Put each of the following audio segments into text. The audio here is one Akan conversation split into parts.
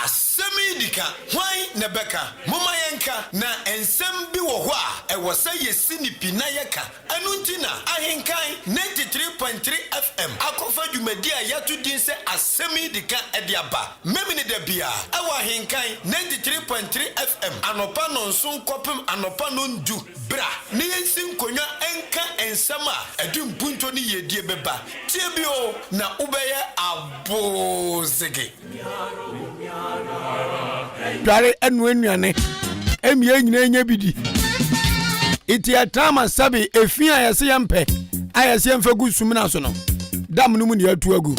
Asemidika, why Nebeka, Mama Yanka, na ensem bi wo ho a e wo say yesi ni pinayeka. Anuntina, ahenkan 93.3 FM. Akofa dwumadi a yatu din se Asemidika ediaba. Memi ne da bia, e wo ahenkan 93.3 FM. Anopa no nso kopem anopa no ndu. Bra, ne yensin konwa enka ensem a edum punto ni yedie beba. Tie bio na ubeye abozege. Dware enu enuane emie nyina nya bidi iti atama sabi efi ayase yempe ayase yemfa gu sumina so no dam no mu ne atu agu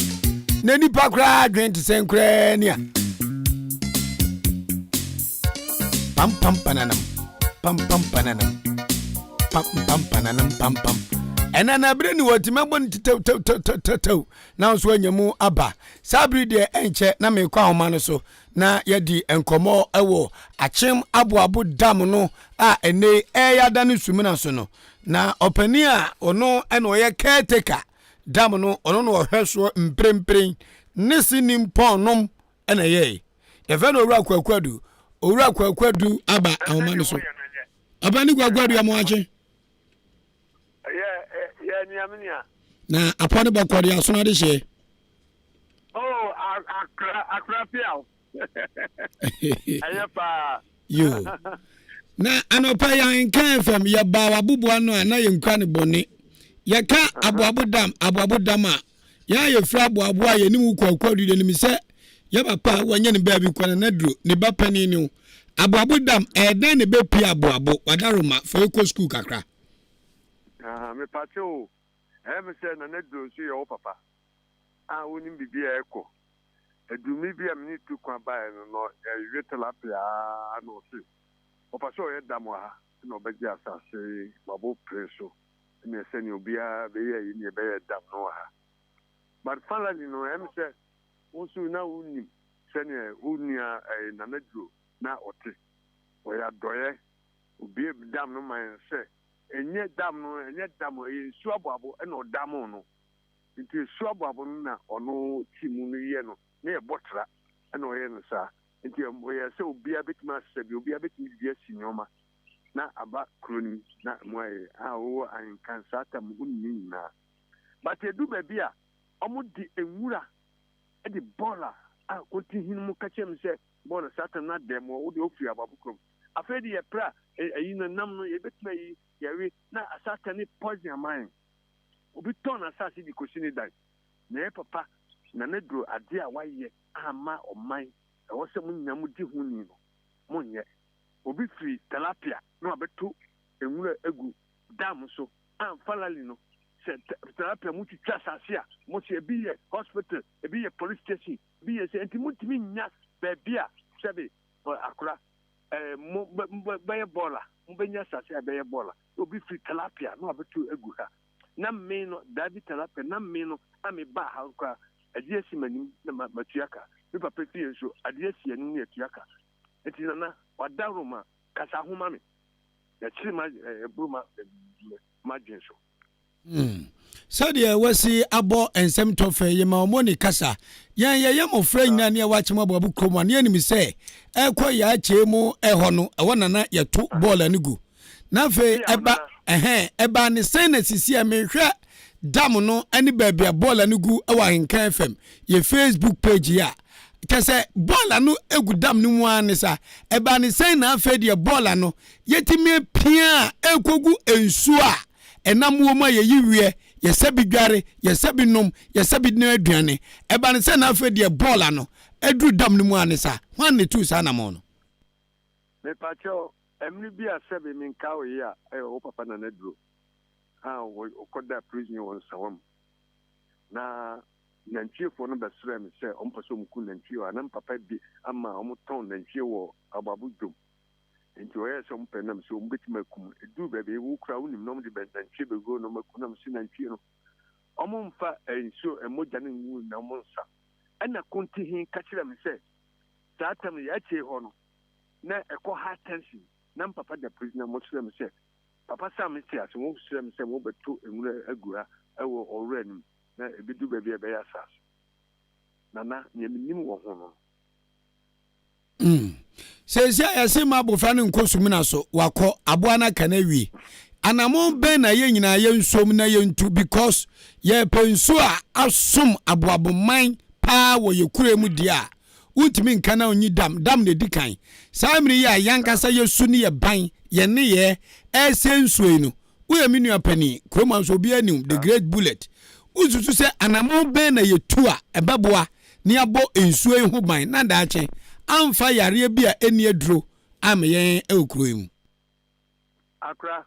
na nipa kra adwen te senkra ni a pam pam pananam pam pam pananam pam pam pananam pam pam enana bre ni watimabon tetew na so anyamu aba sabri de enche na me kwa homa no so na yedi enkomo ewo achim aboabo dam no a ene eyada ne sumina so no na opani a ono ene oye caretaker dam no ono no hweso mprempren ne sinim ponnom ene ye ye no owura kwakwadu aba ahoma no so abani gwagwadu amoache na apone bakori asono de she oh akra piao ayapa yo na anopa ya nkan fam ya ba wabubu ano na ye nkwa ne bone ya ka aboabo dam a ya ye fra aboabo a ye nimu kwakwadu de nimse ya papa wanya ne baabi kwana na duro ne ba pani ni aboabo dam eden ne be pia aboabo wadaroma for eco school kakra me patio me say na duro so ye papa woni bibia eko edumi bia me ni tu kwa ba no wetelapia no si opa so ye dam ha no beji asase babo preso me say ni obia be ye ni be dam no ha but finally no me say onsu na unim sene unia na duro na ote o ya doye obi dam no man say enye dam su aboabo e no dam no nti su aboabo na ono timu no ye no na e botra e no ye no sa nti o ye se obi abetima sebi obi abetimi bia sinyoma na aba kroni na moye wo ankan sata mu unni na but edu ba bia omo di enwura e di bola konti hin mu kachem se bola sata na demo wo de ofi ababu krom afedi ye pra na nam no ye betima yi yawe na asata ni poison amine obi ton asasi di kosini dai na papa na ne duro ade a waye ama oman e wo se munyam di hu ni no monye obi free tilapia no abeto enwura egu dam so am falali no se tilapia mutu twa sase a mo se ebi ye hospital ebi ye police station ebi ye se enti mutimi nya baabi a sebe akura mo be bola mo be nya sase a be bola obi free tilapia no abeto egu ha na me no dabi tilapia na me no ami ba ha kwa ade asi manim na matuaka me papa fie so ade asi anu ne atuaka enti na wadaroma kasa homa me ya chima bruma margin so Sadia wasi abo ensem tofe yema omoni kasa yan mo fra nyina ne wachema babu kroma ne anim se ekwa ya chemu eho no ewona na yeto ball anigu na fe eba ne sene sisi amehwe dam no ani baabi ball anigu ewa Henkan FM ye Facebook page ya kase ball no egu dam no mu anisa eba ne sene na afa de ball no yetime pia ekogu ensu a enam wo ma ye yiwie ye sabi dware ye sabi nom ye sabi na aduane eba ne se na afa de ball no edru dam no mu anisa hwan ne tu sa na mo no me pacho emni bi asabe min kawo ya o papa na nedro o koda prison won sawam na nanchiefo no besre me se on paso mu ku nanchiefo anam papa bi ama on ton nanchiefo ababudum enti o yeso mpenam so mbetima kum edu bebe wo kura wonim nom de nanchiefo be go no makunam si nanchiefo no omumfa enso emoja ne nwu na monsa ana konti hin ka kire me se satam ya che ho no na eko high tension na papa da prisoner mo sure me se papa sam se ase mo sure me se mo beto enwura agura ewo orenim na ebidu baabi e be ya sas nana nyeminim wo ho no Sezia ya sema abofra ne nkosumina so wakọ aboa na kanawi anamo ben na ye nyina ye nsom na ye ntu because ye penso a asom aboaboman pa wo ye kuremu dia untimi nka na onyi dam ne dikan samiri ya yankasa ye suni ye ban ye ne ye esensuo no wo ye minu apani kroma so bi anim the great bullet uzuzu se anamo ben na ye tu a ebeboa ni abo ensuo hu ban na daache amfa yare bia eni aduro ameyen ekroem akra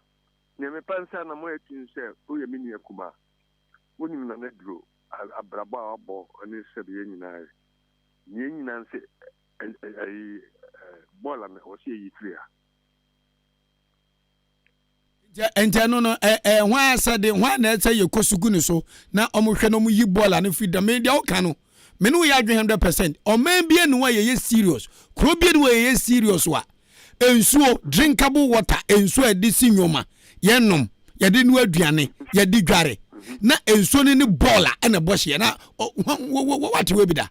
ne me pansa na mo etin se o ye mini akuma woni na na duro abraba abo oni se be nyina ni nyina se bola me o se yi tria ente no hwa asade hwa na ese yekosugu ni so na omohwe no mu yi bola no freedom me dia o ka no me no ya 100% o man bia no wa ye serious kro bia no wa ye serious wa ensuo drinkable water ensuo edisi nyoma ye nom ye de no aduane ye di dware na ensuo ni bola na bohye na what we be da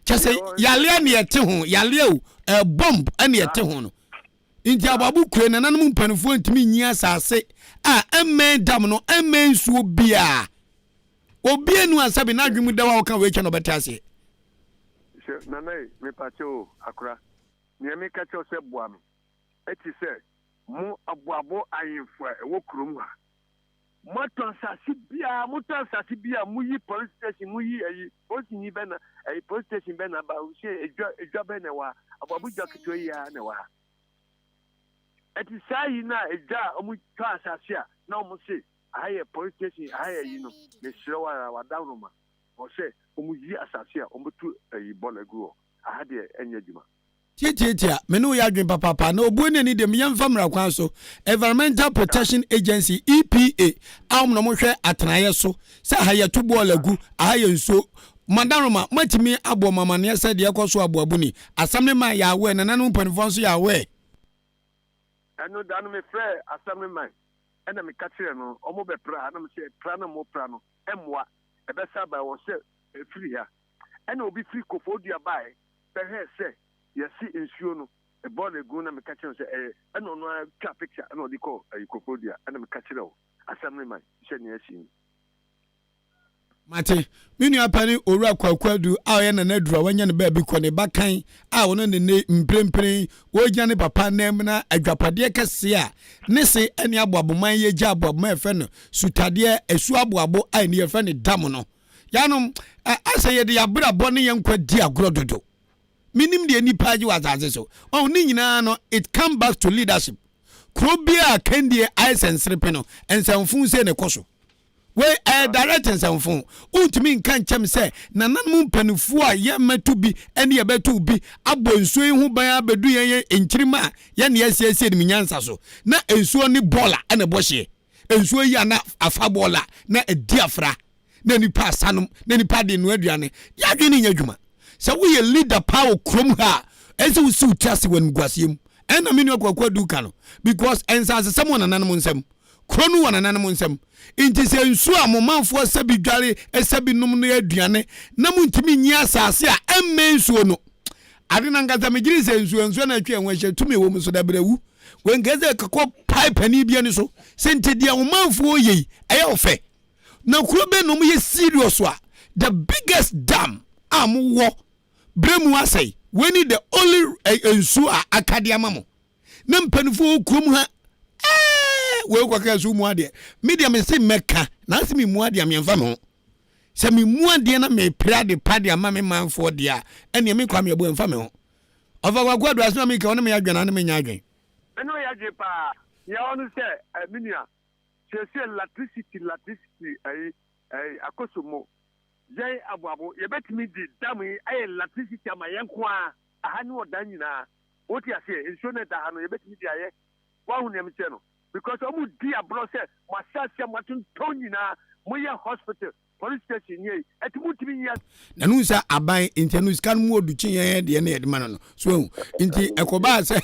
chese yale na yete ho yale o bomb na yete ho no inti ababu kure na nanum mpanifo ntimi nyi asase a emmen dam no emmen ensuo bia obi enu asabi na adwemu da wa kan we che no betase nanai me pacho akura ni me ka cho se boa me eti se mo aboabo ayinfo e wo krom ha moton sasi bia mu yi police station mu yi ayi osinyi be na ayi police station be na ba u se edwa be na wa aboabo jokito ya na wa eti sai na edwa omu twa sasi a na omu se aye police station aye yi no ne shirawa wa dawroma o se omu yi asase a omu tu ayi bola guo ahade enya juma Tia menu ya adwen papa na obuene ni dem yemfa mra kwan so Environmental Protection Agency EPA awmo mo hwe atenaye so sa haye to bola gu aye nso madaroma matimi abo mama ne se de ekoso aboabuni asamne ma ya we na nanu panifon so ya we eno danu me frɛ asamne man ena me katire no omo be pra na me se pra na mo pra no emwa ebe saba wo se free ha ena obi free kofodua bai be he se yesi ensuo no e ball egu na me katire se ena no ka picture ena odi ko kofodua ena me katire o asamne man se ne yesi mate minu apani owura kwakwadu a ye na nadura wanya ne ba bi ko ne bakan a wono ne mprempren wo gya ne papa nem na adwapade kese a ne se eni aboaboman ye gya aboaboman efe no sutade esu aboabo a ne efe ne dam no yanom asa ye de yabra bone ye nkwa di agro dodo minim de nipa ji wazaze so ni nyina no it come back to leadership krobia kendie aisense no ensamfun se ne koso we direct ensamfun untimi nka nchem se nananum mpanufu a ye metu bi ene ye betu bi abonsuo hu ban abedu ye enchirima ye ne yesiesie ni nyansa so na ensuo ni bola ene bohye ensuo yi ana afa bola na ediafra na nipa asanum na nipa de no aduane ya dwene nya dwuma se wo ye leader power krom ha ense wo su tiase wan guasiem ena menu akwa duka no because ensase someone nananum nsem kronu wana nananum nsem inti se nsu a momanfo sabi dware esabi num no aduane na muntimi nyi asase a emme nsuo no ade na ngata megiri se nsuo na atwa enwe tumi wo muso da brewu wen geze kakọ pipe ni bia ni so sente dia momanfo yei eye ofe na kurobe no ye serious a the biggest dam amwo bremu asai weni the only nsu a akade amamo na mpanufo kurom ha we kwa ka su mu ade media me se meka na se me mu ade am yemfa me ho se me mu ade na me prade pade ama me manfo de a ene me kwa me bo yemfa me ho ofa kwa kwadu aso me ka wona me adwana na me nya adwen eno ya je pa ya onu se minia se electricity ai akosomo jai abuabo ye betimi di dam ai electricity ama yenko a aha ni odan nyina oti ase insurance da hano ye betimi di aye wa hu ne mche no because omu di abro se masase matun tonyina moye hospital police station ye etimu timi nya nanu sa aban intenus kan mu oduchi ye de na ye de manano so inti ekoba se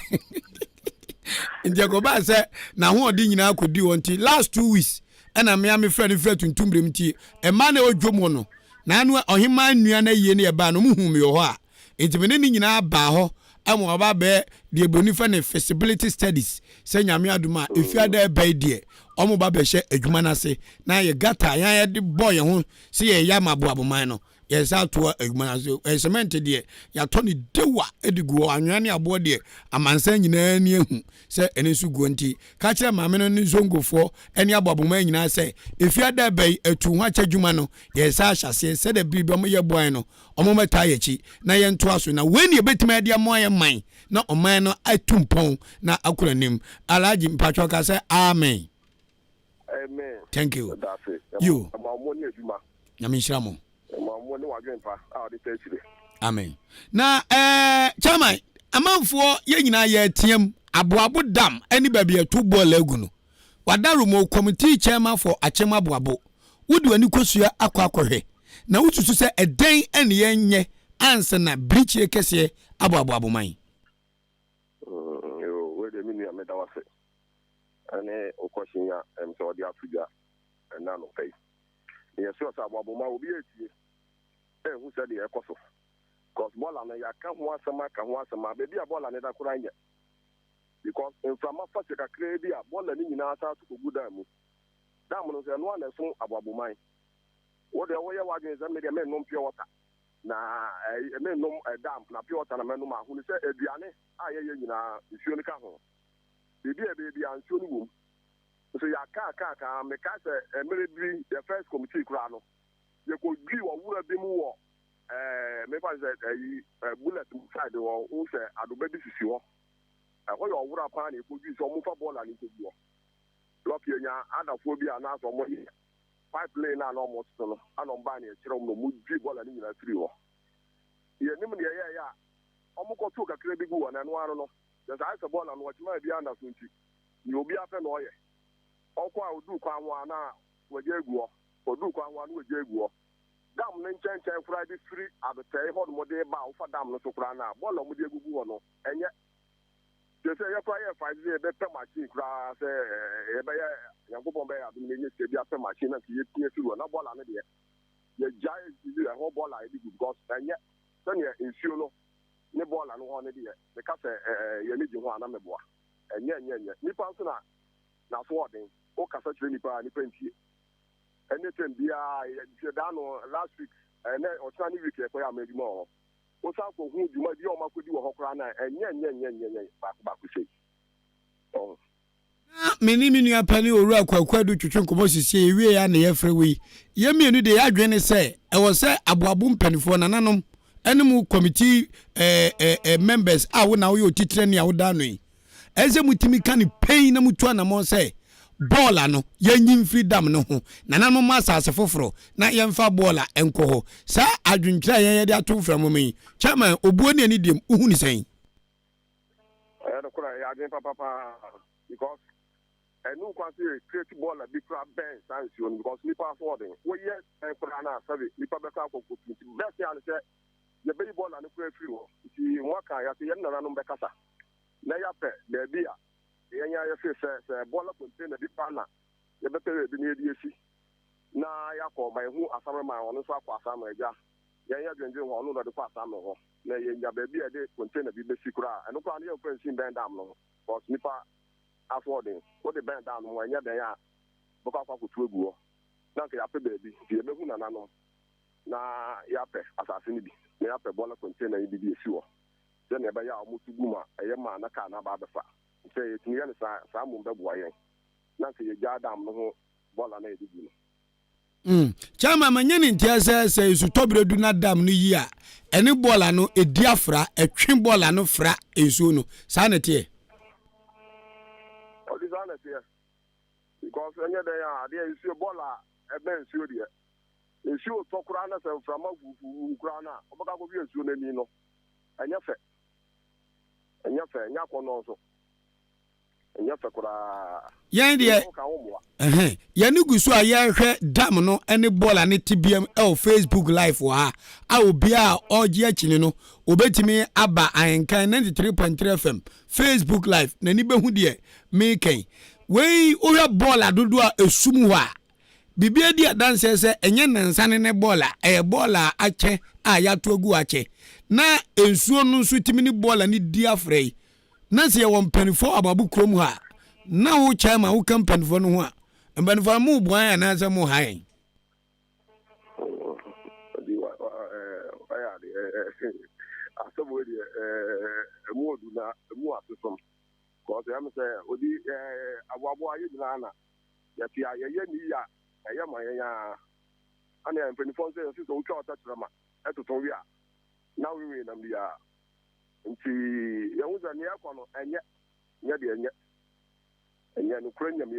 inti ekoba se na ho odi nyina akodi wonti last 2 weeks ena me am friend tuntumbrem ti e ma na odwomo no na anu ohima nnua na yie ne ba no muhu me ho a inti me ne nyina ba ho amu aba be de bonifa ne feasibility studies se nyame aduma efiada bai de omo ba be hye adwuma na se na ye gata yan ye de boy ho se ye ya maboaboman no ye sa to adwuma na se cement de ya to ni dewa edigu anwane abo de amansan nyina ni ehu se ene su guanti ka kire maame no ni zongofo ene aboaboman nyina se efiada bai atu ho akyadwuma no ye sa ahyase se de bibi omo ye boy no omo meta ye chi na ye nto aso na weni ebetima de amo ye man na oman no atumpon na akuranim alaji mpacho ka se amen. Amen. Thank you. That's it. You. Nyamishiramo. Amen. Na chairman amanfo ye nyina ye tiem aboabo dam ani baabi etu ball egu no. Wadaru mo committee chairman for Achema Aboabo. Wudu ani kosua akwakohwe. Na wututu se eden ene ye nye ansa na bridge ye kese aboabo aboman. We de mini ameda wase. Ane okoshinya so dia tuja na no pay. Yes so aboabo ma obi etie. Who said the ecoso? Because Bola na ya can one sama baby a Bola never could anya. Because in from a first a crazy Bola in Nasa to good dam. Damonos and one and so about mine. What the way wagons and made a man non pure water. Na a man no a dam, na pure water, and a man who said Adriane, I hear you now, if you come. Baby, and soon womb. So ya car, make us a military, the first committee crown. You could be or would have been more. Maybe a bullet inside the wall, who said, I do baby to see you. I want your wood upon it could be some move a ball and into you. Lock your other phobia and ask for money. Pipe lane and almost and on buying a children will move ball and in a 3 or. Yeah, almost took a credit one and one. There's a ball and what might be under 20. You'll be up and away. All quite do come one with Jaguar. For do one with Jaguar. Dam Ninchen Friday free at the Tay Hot Mode Bow for Dam no Soprana, Bola Mudiaguano, and yet they say you're quite a 5 year better machine class, Yanko Bay, the minister, the upper machine, and you through a ball on it. The giant is a whole ball I did because, and yet, then you're in Suno, no ball and one idea, because you need one ameboa, and yet, Nipansona, now swording, or Cassette Nipa, and Nipenty. Anything be done last week and then or Sunday week I made more. What's up for who you might be on my could do a hokrana and back to say. Oh. Meni nua pani owura kwakwadu twetwe nkomo sisi ewie ya na ye frewe ye mienu de ya dwene se e wo se aboabo mpanifo nananom enemu committee members a wo na wo yotitre ne a wo da no yi eze mutimi ka ne pain na mutu anamo se bola no yanyin freedom no ho nananom asase foforo na yemfa bola enko ho sa adwuntira ye de ato framo chairman obuo ne ani dem uhu ni sen no kura ya adwen papa because and no consider create ball a big crab bench and so on because nipa affording we yes and na sabi nipa beka ko best ya say the baby ball and create free ti waka ya say na no bekasa na ya pe na bia yenya ya say ball contain big partner ya betere bi na ediesi na ya ko my hu asama ma onu so akwa asama eja yenya dwenje ho onu do kwa asama ho na yenya ba bia de contain bi be sikura and no kwa na ya ko nsin bend am no because nipa affording what the band down when you're there because of to go na ke yape baby ti ebe hu na no na yape asase ni bi na yape bola container yi bi esi wo se na ebe ya omutu guma eye ma na ka na ba befa se yetini ya sa mu be boa yen na ke ye ja dam no ho bola na edigi no chama manyani ntia se isu tobredu na dam no yi a ene bola no ediafra etwe bola no fra esu no sa na tie because any day there is a bola a ben studio. If you talk around us from Ukraina, Obaka go be a Sunamino, and your fair, and your fair, Yakon also. And your fair, Yan Yanugu so a year dam no any bola and TBM Facebook Live wa I will be all Giachino, Obetimi Abba and 93.3 FM, Facebook Live, Naniba Hudie, Make. Wey oya bola dodo a esum ho a bibia dia dance se enye nansane ne bola bola ache a ya to agu ache na ensuo no nso timi ni bola ni dia frei na se ye won panifo ababu krom ho a na wo chairman wo kampanifo no ho a mpanifo mu buan ya na se mu han because I'm saying, Odi, Awabu, Ayana, Yatia, Yenia, Ayama, and then 24 days, so touch Rama, at Toria. Now we win them the and see, you was a near corner, and yet, and yet, Ukrainian,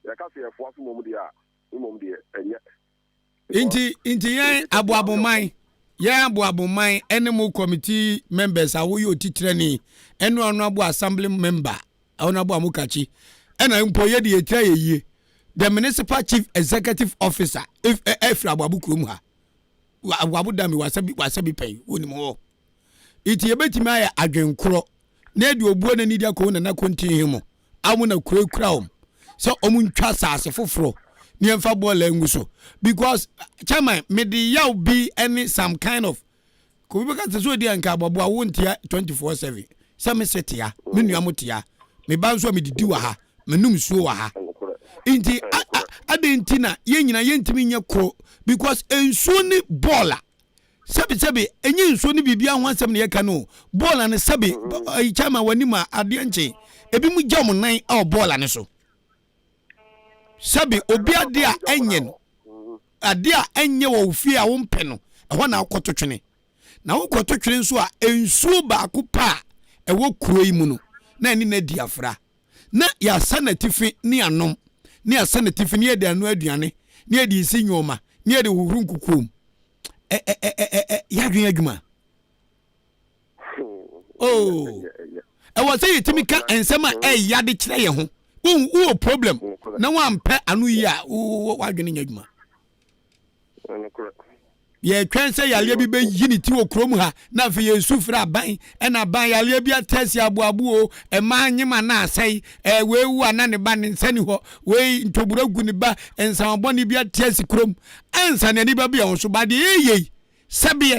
the Cassia, Force Momodia, and yet. Inti Abu Mai. Ya Abu Mai animal committee members are you teaching any honorable assembly member honorable Amukachi and I employ the municipal chief executive officer if Abu Kumha Wabu Dami wasabi pay unimo it yebeti maya again crow ned your boy and Nidia Kona na continue I want a crow crown so omun chasa as a fufro niemfa ball enguso because chairman me the yaw be any some kind of ko be ka so di anka bobo a wontia 24/7 se me setia me nuamotia me ba so me didi wa ha me num suo wa ha inti adenti na ye nyina ye ntimi nya kro because ensuo ni baller sebi enye ensuo ni bibia ho asem ne ye ka no baller ne sebi chairman wani ma ade enche ebi mu jam nan a baller ne so sabi obi ade a enye ade a enye wo fie a wo mpe no ho na akototwene na wo kototwene nso a ensuo ba ko pa e wo kuro yi mu no na ani na diafra na ya sanatifi ni anom ni ya sanatifi ni ede anu aduane ni ede isi nyoma ni ede huhuru nkukum ya dwen adwuma e wo say yitimi ka ensema ya de kire ye ho wo problem na wampe anu yi a wo adwene nyadwuma ye twense yale bi be yiniti wo krom ha na fe yesu fra aban na aban yale bi atasi abuabu o e ma nyima na asai we wu ana ne ba ne nsani ho we ntobura gu ne ba ensambo ne bi atasi krom ansa ne ni ba bi on so ba de yeye sabi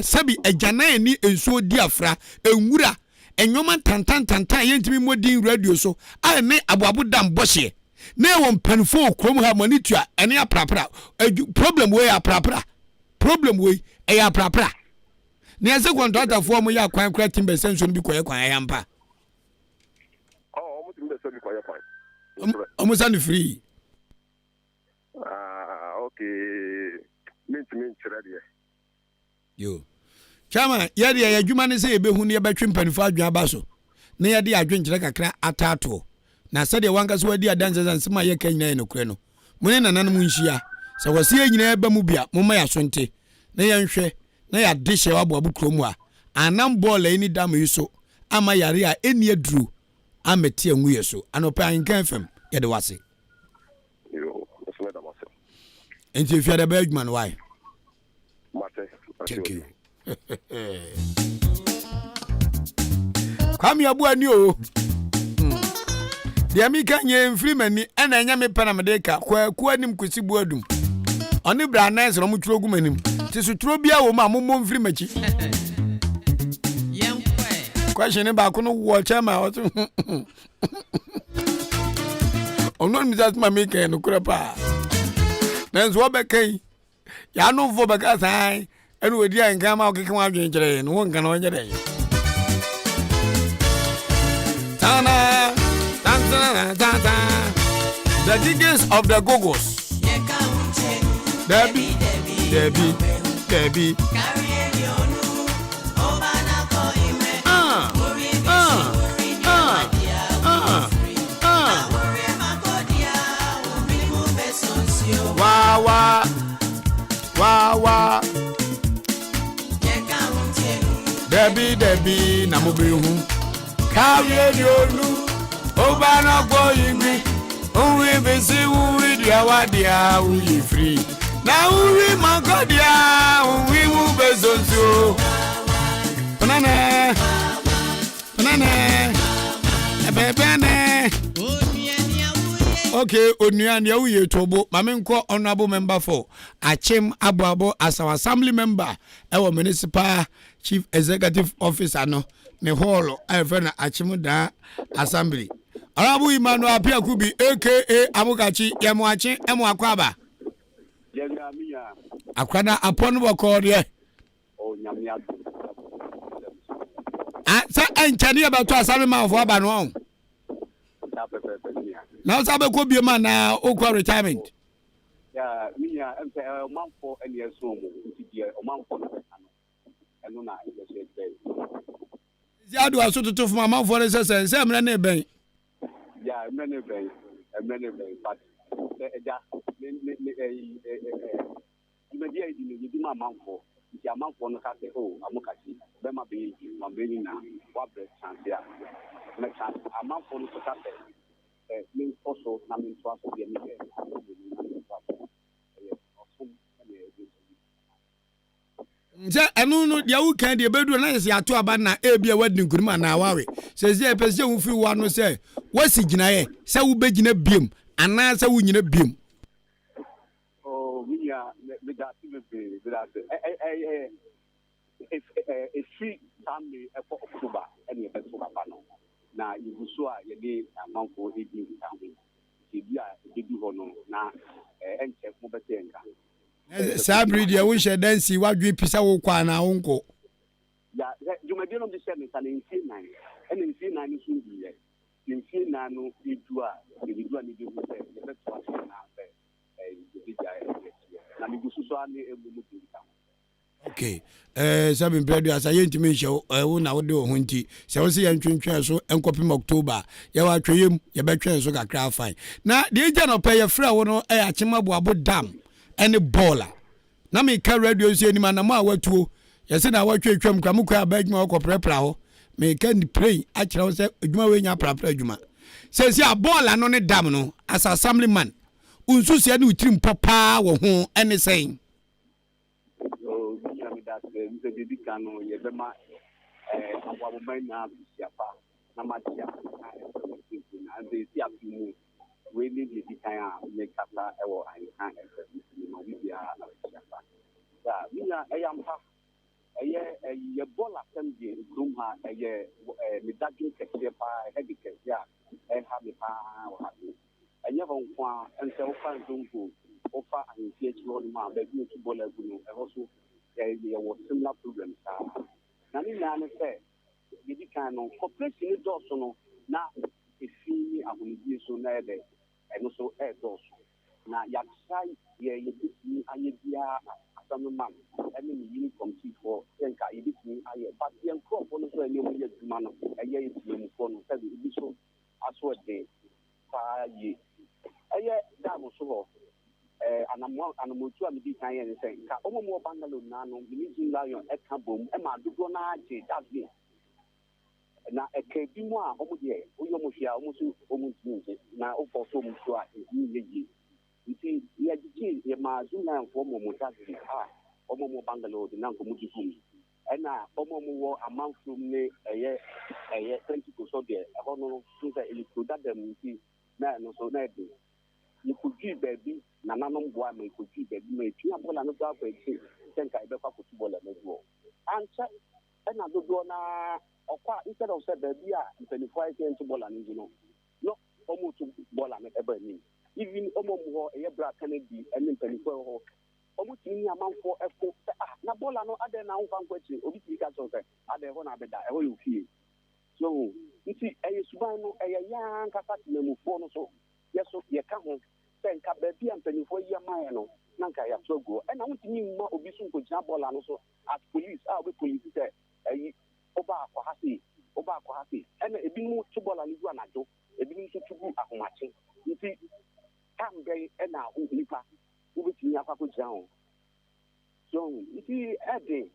agana ani enso di afra enwura enyoma tantan yentimi modin radio so a ne abuabu dam bohye na won panfo krom ha monitua ene aprapra problem we aprapra problem we aprapra ne ase contractor fo mo ya kwan kra timbe senso bi koye kwan ya mpa mo timbe so bi koye kwan Almost any free. Okay. Mint ready. Yo. Chama, yadi ya juma ne say ebe hu ne betwe mpanifo adwan aba so. Na yadi adwenkyere kakra atato. Na sade wanka so wadi adanse nsema ye kan nyina no kure no. Mune nanan mu nhia. Se wose nyina eba mu bia, momma ya sonte. Na ye nhwe, na ya dehye wabo abukromu a. Anam ball ani dam yi so. Ama yare a eni aduru. Ameti angu yeso. Anopa ankan fam ye de wase. Yo, that's what I was saying. Enti if you are the big man, why? Thank you. Come here, boy, new. The American Yan Freeman, and I am a Panamadica, where Quadim could see Boardum. On the brown nice Romutrogumanim. Tis a trobia or Mamma Freemachi. Question about Kono Watcher Mouth. Oh, no, Mrs. Mamika and Kurapa. There's Wabaka. Yano for Bacasai, and with ya and come out kicking out and one can on your day. Tana, the diggers of the Gogos. Debbie. Wow. Debbie, Namubu. Carry your new Obana going me. Oh, we be see with your dear, we free. Now we my God, yeah, we move as so. Banana, okay, Onian Yawi Tobo, Mamenko honorable member for Achim Abuabo as our assembly member, our municipal chief executive officer no, ne hall, Evena Achimuda assembly. Arabu Imanu Apia Kubi, aka Amukachi, Yamuachi, Emuakwaba. Akwana upon Wakodia. Oh, Yamia. Sa enchani about to assembly man for Abanon. Now, Sabe could be a man now, Okwa retirement. Yeah, me, I'm a month for any assume, a month for and no, I do a sort of my mouth for us and say, many bay. Yeah, many bay, but you do my mouth for. If your mouth for no case, oh, I'm okay. Then my baby, my baby now, what breast chance here. Next time, a month for no case. Means also, I mean, to us, I know you can't be able to nice ya to abana a be a wedding kurma na worry. Says the person who feel one say, what's it gina? Say we begin a beam, and now say we need a beam. Oh, we are with that, a free family for October, any of us panel. Now, you saw your day amount for 18 town. If you honor now, and check Mobatenka. Sabri, dear, we shall then see what we pisa na uncle. Yeah, you may be on the same and in C9, and in C9 is in the in C9, you do a need to say, let's watch okay. Sabin Pedro as I intimate show, na wodo hunti. Se wo se yantwentwen so enkopim October. Ya wa tweyem, ya betwen so kakra fine. Na the agent of pay free wo no achimabo abo dam any baller. Na me ka radio so ani na ma watuo. Ya se na watwetwem kwa mukwa abadwuma okoprepra ho. Me ka ni pray akira wo se adwuma we nya prapra adwuma. Se a baller no ne dam no as assemblyman. Unsu se ani utrim papa wo ho any saying. The Dicano, Yabema, our men now, Siapa, Namatia, and they see up to move. We need the Dicaya, make up our hand, we are Siapa. We are a young half, a year, a ball assembly, Grumha, a year, Midaki, Kasiapa, Heavy Kasia, and have a power. I never want and so far Zungu, offer and CH Rodma, begging to Bola, and also. There was similar problems. Now, say, the kind of corporation is also now efi ahunidi so na ede eno so dos na ya try ye bitimi aye bia asamman ene ni yini committee for senka ye bitimi aye but ye crop no so ene mo ye duma no eye yetimi for no say bi so aso de pa ye eye da mo so anamotu amidi kan ye ne say ka omo bangalo na no Minjin Lion e ka bom e ma dodo na age davi na ekebi mu a omo de oyo mo hia omo so omo ntini na ofo so mo so a ni yeji nti ye gigi ye ma zuna fo mo davi omo mo bangalo de na ko mu jifum ena omo mo wo amanfum ne eye 20 so de e ho no so say elikuda dem nti na no so na de you could give baby na nanom boa me could give baby me twa bola no ba ba chi senka e be kwa football na go ancha na dodo na okwa instead of say baby a 25 cent bola ni no omo to bola me e ba ni even omo mo e bra Kennedy and 25 ho omo tini ni amanfo efo na bola no ade na ho fan kwachi obi ti ka so say ade ho na beda e ho you fie so nti e suban no e ya nkasa tinamufo no so yeso ye ka ho senka baby ampanifo ye man no nanka ya trogo e na wutini mma obi so ko jina bola no so at police we police say oba akwa hasi e na ebi mu to bola ni du anajo ebi mu so tugu ahomache nti kambe e na nipa ubetini akwa ko jina ho so nti ede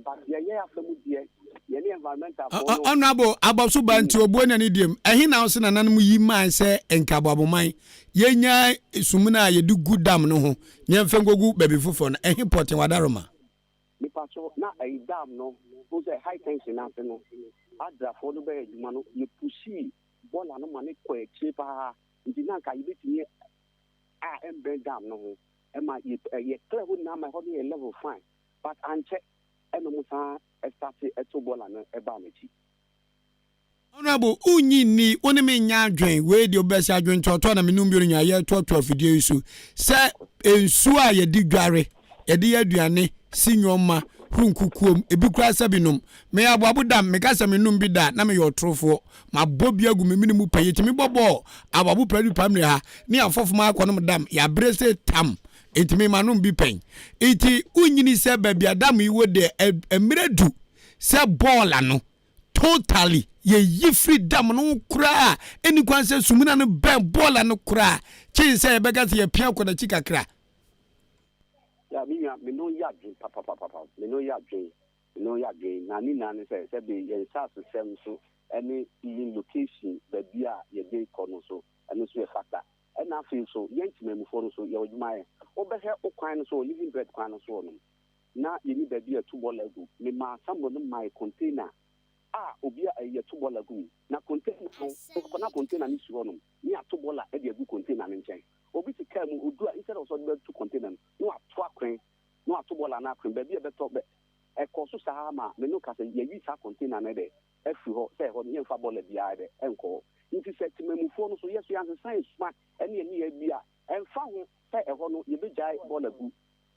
but ye afamu die ye ne environmental honorable abosu banti obo na ni diem ehi na wo na nanom yi man se enkaboboman yenya sumuna ye du gudam no ho nyemfa ngogu baby fufo na ehi potin wadaroma mi pacho na e dam no o say high tension na no adra fo no be aduma no ye pushi bola no mane ko e chepa ndi na ka yibetini embe dam no ho e ma ye clear na ma ho ye level 5 but anche eno musa estati etobola na eba mechi honorable unyi ni woni me nya adwen we de obesi adwen toto na menum bi nya ye toto afidie isu se ensu a ye di dware ye di aduane sinwoma hunkukuom ebi kura sabinum me aboabo dam me kasa menum bi da na me yotrofo ma bobi agu me minimu paye timi bobo aboabo pradu pamre ha ni afofo ma akonom dam ya brese tam etimi manum bi pen eti unyini se babia dam iwo de emredu se bola no totally ye yifri dam no kura eni kwanse sumuna no ben bola no kura chin se bega se ye pia koda chikakra ya mi no ya dun papa mi no ya dun na ni na ne se be ye sa sem so any in location babia ye dey kono so eno so e factor and I feel so yantimemu for so ye odwuma obehwe okwan so living bread kwan so no na ye ni baby a tubo lagu me ma sambo no my container obi a ye tubo lagu na container no na container ni suwo no ni atubo la e de agu container ni nchen obi ti ka mu odu a instead of so de tu container no atu akwen no atubo la na akwen baby e beto be e ko so sa ma me no ka se ye yi sa container na de e fi ho se ho ni mfa bola bia de enko nti se timemufo no so yeso yan science ma ene ni ya bia emfa ho se e ho no ye bejai bola gu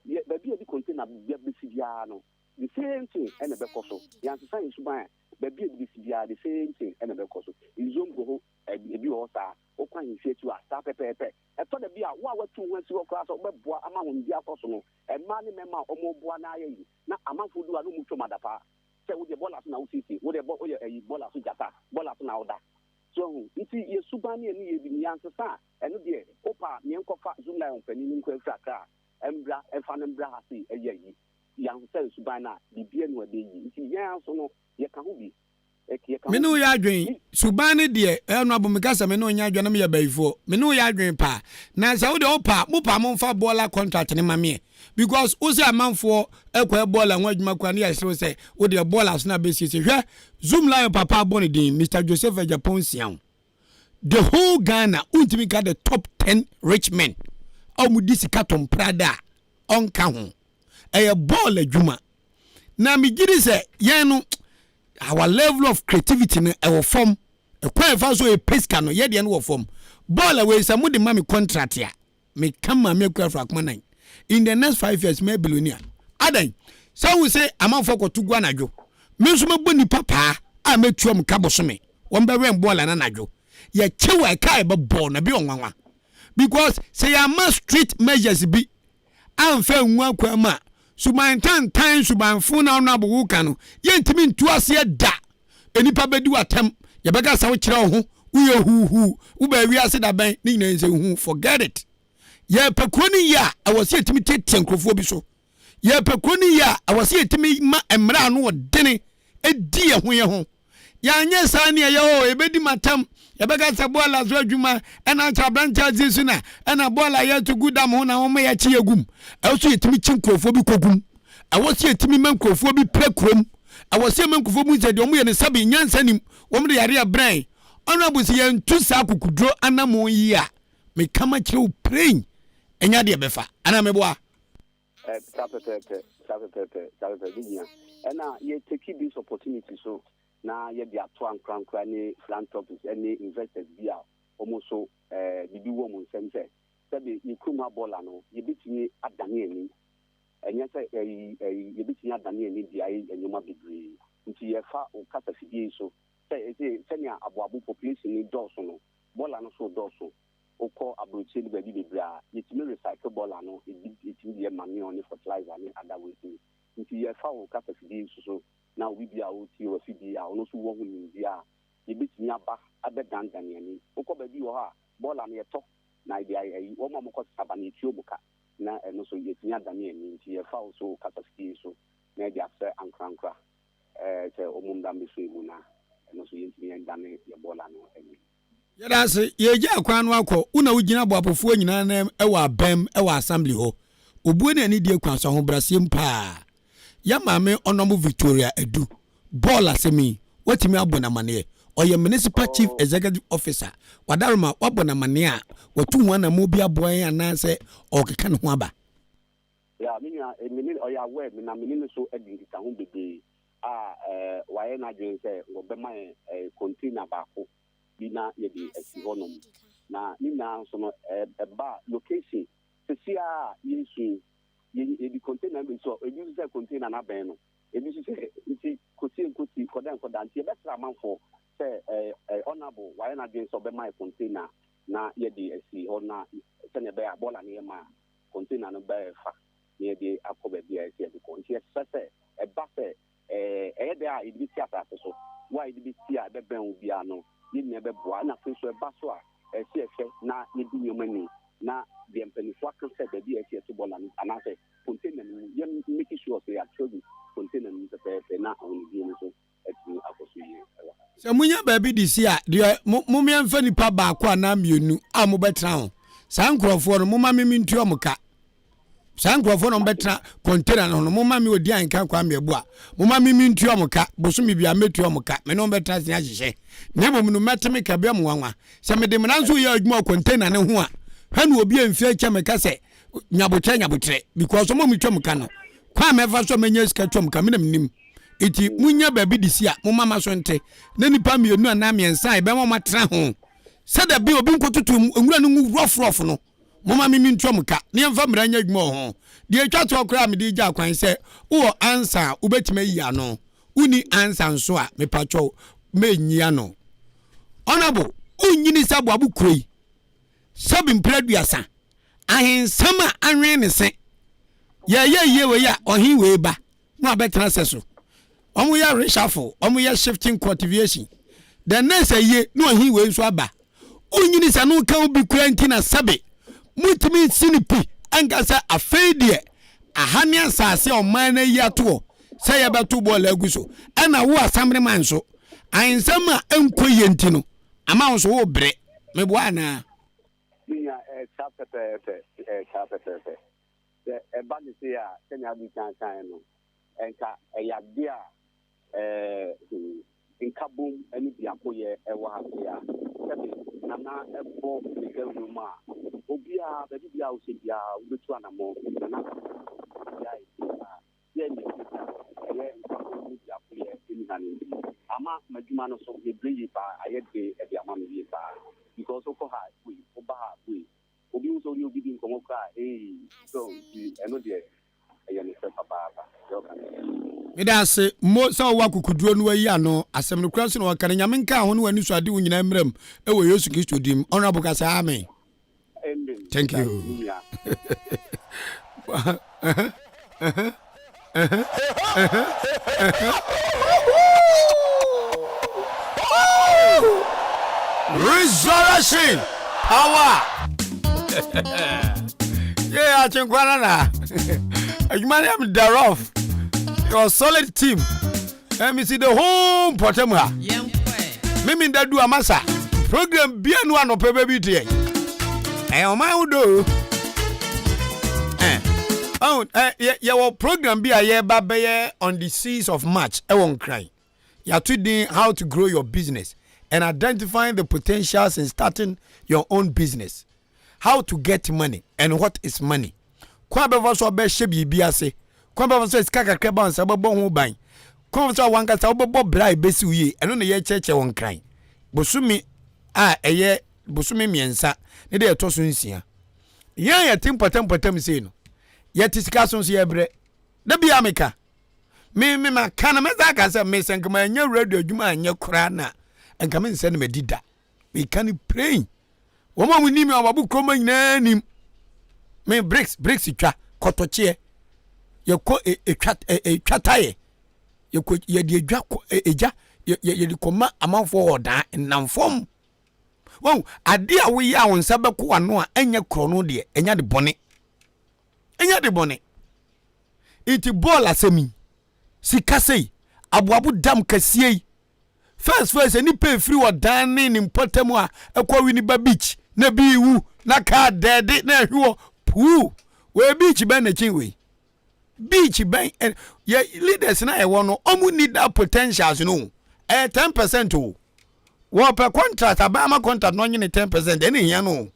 ye ba bia di container bia besi bia no the same thing ene be koso yan science ma ba bia di besi bia the same thing ene be koso izongo ho ebi ho sa okwan hifie tu asa pepepe e to da bia wa watu ho si ho kra so be boa ama ho ndi akoso no e ma ni mema omo boa na ayi na amanfo du a no mu twomadapa se wo de bola so na wo sisi wo de bola so jata bola so na oda so nti ye subani ni ye bi yansesa eno de opa me enkofa Zoomlion mfani ni nkwa fraka embra efana hasi eyeyi yansesa subana bibie no de yi nti yanso no ye ka ho bi menu ya adwen subani de eno abomikasa menu nya adwen na me ya baifo menu ya adwen pa na se wo de opa mo pa mo mfa bola contract ni mame because o se amanfo ekwa bola nwa adwuma kwa na ya se wo de bola so na be sisi hwe Zoomlion papa abone din Mr. Joseph Japan Sian the whole Ghana ultimately got the top 10 rich men omudi sika tom prada onka ho e ball adwuma na me giri se yen no our level of creativity no e wo form e kwa fa so e pesca no ye de no wo form ball we say mudi ma me contract ya me kama me kwa fra kuma nan in the next 5 years me billionaire adan so we say amanfo kotugu anadwo me so maboni papa a metuam kabosome won be wen ball na anadwo ye chewa kai ba bɔ na bi onwanwa because say ya ma street measures bi amfa nwa kwa ma suban tan subanfo na ono abu ka no yentimi ntu ase da enipa bedi watam ye beka sa wo kire ho uye hu wo ba wi ase da ban ni nyina nse hu forget it ye pekoni ya awose yetimi tete nkrofo bi so ye pekoni ya awose yetimi ma emra no wodene edi ye ho ya nye sa ne ye o ebedi matam ye beka sa bola zo adwuma ena cha brancha zisu na ena bola ye to gudam ho na ho ma ye chi yegum awose yetimi chi nkrofo bi kogum awose yetimi man nkrofo bi prekrom awose man nkrofo mu ze de omo ye ne sabi nyansa nim wo de yare abran honorable si ye ntu sa kokudro anamo yi a me kama kire o praying enya de befa ana meboa Tapepe binya ena ye take this opportunity so na ye be ato ankrankra ni philanthropists any investors bia omoso bibi wo mu nsemse sabe ikuma bola no ye bitini adane ani enya se ye bitini adane ani bia enyoma bibiri nti ye fa o kasa fidie so senya aboabo population ni dɔɔso no bola no so dɔɔso okɔ abroche ni baabi bebra yetimi recycle bola no yetimi ye manure ni fertilizer ni other ways nti ye fa wo kasa fidie so na obi bia o ti o fidie a ono so wo hu ni bia ye bitimi aba abedandan yani okɔ baabi wo ha bola no ye tɔ na bia wo ma mo kɔ saba na etio buka na eno so yetimi adan yani nti ye fa wo so kasa fidie so na dia sɛ ankrankra sɛ omumda meso mu na no so yentimi ndane ye bola no emi yada se ye gya akwan no akọ una wugina boapofo nyina na ewa bam ewa assembly ho obuo ne ani die kwan so ho brasem pa ya maame onomo Victoria Edu bola semi watimi abona mane oye municipal chief executive officer wadaruma wabona mane a watu ho na mo bi aboan ananse okeka ne ho aba ya minya emini oya we na menini so edinta ho bebe waye na dwen se ngo bema container baako bi na ye di esi honom na ni na so no ba location sesia yesu ye di container bi so ebi se container na ben no ebi se nti kosi kodan nti e betra manfo se honorable waye na dwen so bema container na ye di esi hona se ne be abola na ye ma container no be fa ye di akoba bi esi e ko nti e se e ba se there are idibisi asase so why idibisi a be ben obia no ye ne be boa na fe so e ba so a se efe na ye di nyomani na the empenifo aka se be bi e se bola na say container no ye make sure say actually container no pe na on bi no so etini akoso ye se munya ba bi disi a de mo me amfa nipa ba akwa na mienu a mo betra ho sa nkrofo no mo ma me ntu omuka sankrofo no betra container no mo ma me odi anka kwa mebu a mo ma me ntu omuka boso me bia metu omuka me no betra sin ahyehye ne bom no meteme ka bia mo wanwa se me de mranso ye adwuma container ne ho a hanu obi amfi acha me ka se nyabotre because mo metu omuka no kwa meva so menya sika tu omuka me nim iti munya ba bi disi a mo mama so nte na nipa mienu ana miensa e be mo matra ho se da bi obi nkotutu nwura no ngu rough no mama mimi ntomka ne mfa mranya adwuma ho de atwato okra me de gya kwan se wo answer ubetima yi ano uni answer nso a me patcho menyi ano honorable unyini sabo abukroi sabi mpraduasa ahensama anwe ne se ye we ya ohin we ba no abetra seso omo ya reshuffle omo ya shifting cultivation the next ye no ohin we nso aba unyini sa no kan bi kwantina sabe mutimi sinipi angasa afedie ahania sase o man na yato say ya beto ball aguso ana wo asamre man so ansama enkoye ntino ama so wo bre mebo ana ya chapter the body say ya kenya bi kan no enka ya dia inkabum eni bi akoye ewa ha ya sabi nana ebo legal ma obia baby bia o se bia o betu anamo nana ya ni inkabum bi akoye eni nani ama maduma no so be bring ba ayede e bia ma me ba because o ko ha we o ba ha we obi so ni obi din komo ka so eno de e ya ni se papa me da se mo sa wa kukuduro no ayi ano asem no kura so no wakane nyame nka ho no wani so ade wo nyina mram e wo Yesu Kristo dim honorable kasa amen. Amen. Thank you. Resurrection power. Yeah, I think na. I'm thereof. Your solid team. Let me see the whole Potemwa. Mimi that do a massa. Program bien one of baby day. Eh, my do. Your program be a year baby on the 6th of March. I won't cry. You're tweeting how to grow your business and identifying the potentials in starting your own business. How to get money and what is money. Kwa before so be shebi biase. Kwa before so skaka kreba nsa bebo ho ban. Kwa before so wanka sa bebo bra besi uye. Eno ne ye cheche won kran. Bosumi eye bosumi miensa. Ne de etoso nsia. Yan ya timpotem se no. Ye tisika so ye bre. Da bia meka. Me ma kana me za ka se me senkama nya radio adwuma anya kura na. Enka me nse ne medida. Me kan praying. Woma munimi ababu kroma nyina nim. Me bricks twa kotoche ye ko twataye ye ko ye de dwa eja ye de koma amanfo odan namfom wo ade a wo ya won sabeko ano a enye krono de enya de bone iti ball asemi sikasei abuabu dam kasie first ni pay free odan ni mpatam a ekwa wini ba beach na biwu na ka dede na hwo pu we beach ben na chinwe beach ben ye leaders na e wono omu need that potentials no 10% o wo per contract abama contract no nyine 10% eni hia no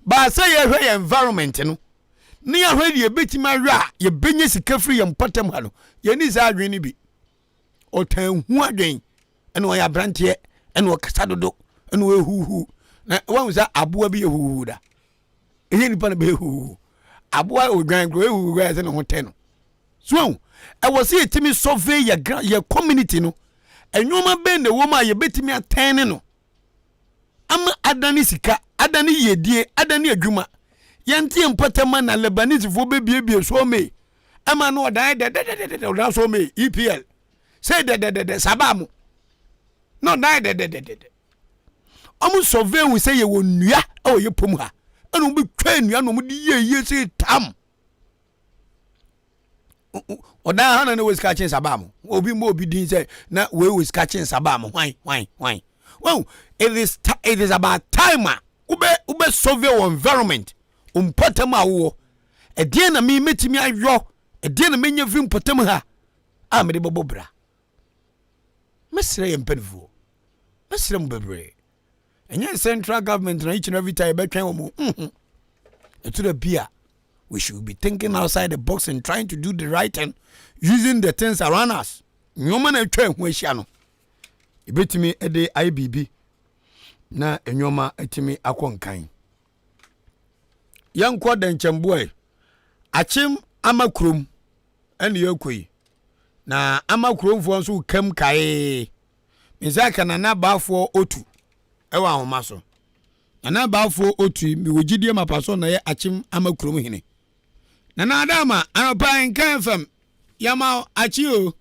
ba say ye hwe environment no ni ya hwe ye betima hwa ye benye sika free ye mpatam ha no ye ni za adwen ni bi o tan hu adwen ene o ya brantie ene o kasa dodo ene o huhu na wo za aboa bi ye huhu da ehe nipa na be hu aboa odwan gro ehu gro ese no hote no so e was see timi survey your community no enwoma be na wo ma ye betimi atene no ama adani sika adani yedie adani adwuma yente empatama na Lebanese fo be biebie so me ama no odan de so me EPL say de sabamu no dan de omu survey we say ye wonua o ye pom ha anu bi twa nua no mu di ye say tam odan hana ne we scratching sabamu obi mo obi din say na we scratching sabamu why well it is about time ube survey your environment potem awo e die na me metimi ayo e die na menya vim potem ha a me de bobobra mesre ye mpenfo mesre mbebre enya central government na each and every time betwen wo to the beer we should be thinking outside the box and trying to do the right and using the things around us nyoma na twa hu ahia no ebetimi ede IBB na enyoma etimi akonkan yankwa danchemboy achim amakrom ene yakoi na amakrom fo nso kam kai mizaka na baafo otu ewa ahoma so na baafo otu mi wogidie mapaso na ye achim amakrom hine na adama anopa nkan fam yama achi o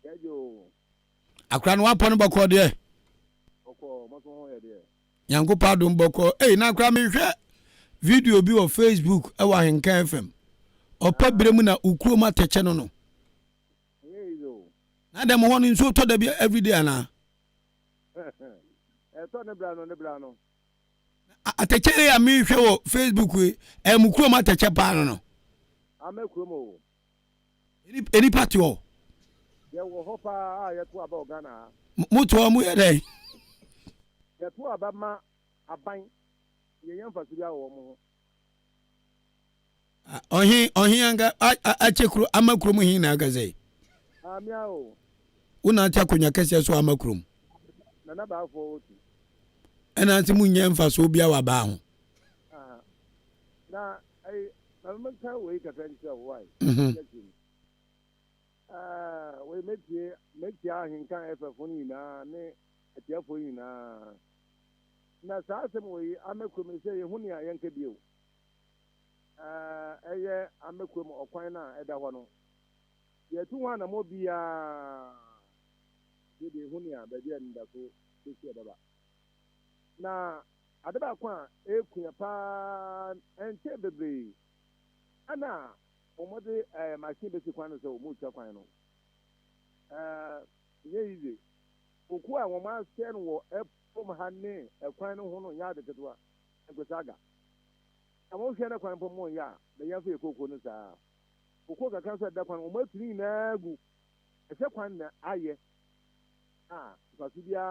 Yajo akra no apon boko de oko maso ho ye de yanko padum boko na akra mi hwe video bi on Facebook ewa nkan fam opa bremu na ukuro mateche no yeyo na dem ho nso to da bi every day na to ne bra no ateche ya mi hwe wo Facebook we mukuro mateche pa no amekuro mo eni party o ye wo hopa a ye to aba Ghana muto mu ye dai ye to aba ma aban ye yamfa sibia wo mo ohi anga achekuru amakuru mu hin na agaze amia o una acha kunya kese so amakuru na ba afọ otu ena nti mu nya mfa so bia wa ba ho na na meka wei kakra nkyerɛ wo wae wei metie ahenka ɛfɛfo no nyinaa ne atiafoɔ nyinaa na saa asɛm wei amɛkurom sɛ yɛhu ne a yɛnka bio ɛyɛ amɛkurom ɔkwan no a ɛda hɔ no yɛtu ho anammɔ biaa yɛde hu ne a baabi a nida so sɛsi ɛbɛba na ade baako a ɛkua paa ɛnkyɛ bebree ana wɔmɔde machine bɛsi kwan no sɛ wɔmɔtwa kwan no nyɛ yize kokuo a wɔn asɛ no wɔ ɛpom ha ne ɛkwan no ho no nyɛ ade ketewa nkosa aga na wɔhwɛ no kwan pɔ yɛ a bɛyɛ fɛ kokuo no saa kokuo kakra nso ɛda kwan wɔn atiri nyinaa gu ɛsɛ kwan na ayɛ a nfaso biara